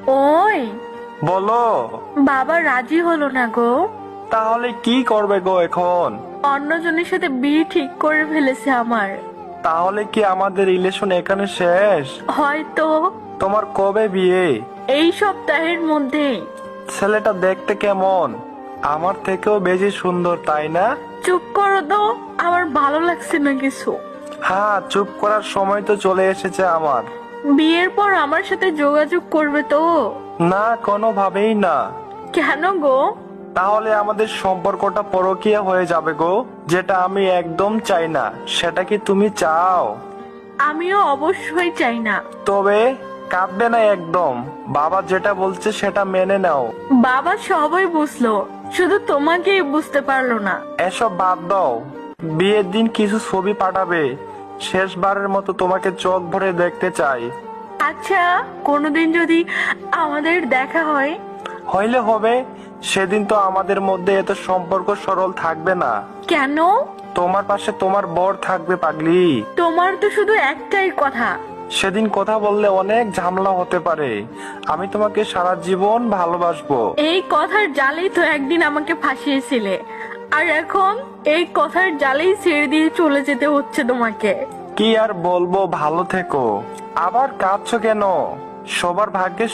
ওই বলো। বাবা রাজি হলো না গো। তাহলে কি করবে গো এখন? অন্যজনের সাথে বিয়ে ঠিক করে ফেলেছে আমার। তাহলে কি আমাদের রিলেশন এখানে শেষ? হয়তো তোমার কবে বিয়ে? এই সপ্তাহের মধ্যে। ছেলেটা দেখতে কেমন? আমার থেকেও বেশি সুন্দর, তাই না? চুপ করো তো, আমার ভালো লাগছে না কিছু। হ্যাঁ, চুপ করার সময় তো চলে এসেছে আমার। বিয়ের পর আমার সাথে যোগাযোগ করবে তো? না, কোনোভাবেই না। কেন গো? তাহলে আমাদের সম্পর্কটা পরকীয়া হয়ে যাবে গো, যেটা আমি একদম চাই না। সেটা কি তুমি চাও? আমিও অবশ্যই চাই না। তবে কাঁদবে না একদম। বাবা যেটা বলছে সেটা মেনে নাও। বাবা সবই বুঝলো, শুধু তোমাকেই বুঝতে পারলো না। এসব বাদ দাও। বিয়ের দিন কিছু ছবি পাঠাবে। শেষবারের মতো তোমাকে চোখ ভরে দেখতে চাই। আচ্ছা, কোনোদিন যদি আমাদের দেখা হয়? হইলে হবে। সেদিন তো আমাদের মধ্যে এত সম্পর্ক সরল থাকবে না। কেন? তোমার পাশে তোমার বর থাকবে পাগলি। তোমার তো শুধু একটাই কথা। সেদিন কথা বললে অনেক ঝামেলা হতে পারে। আমি তোমাকে সারা জীবন ভালোবাসবো। এই কথার জালেই তো একদিন আমাকে ফাঁসিয়েছিলে, আর এখন এই কথার জালেই ছেড়ে দিয়ে চলে যেতে হচ্ছে তোমাকে। কি আর বলবো, ভালো থেকো। আবার কাঁদছো কেন? সবার ভাগ্যে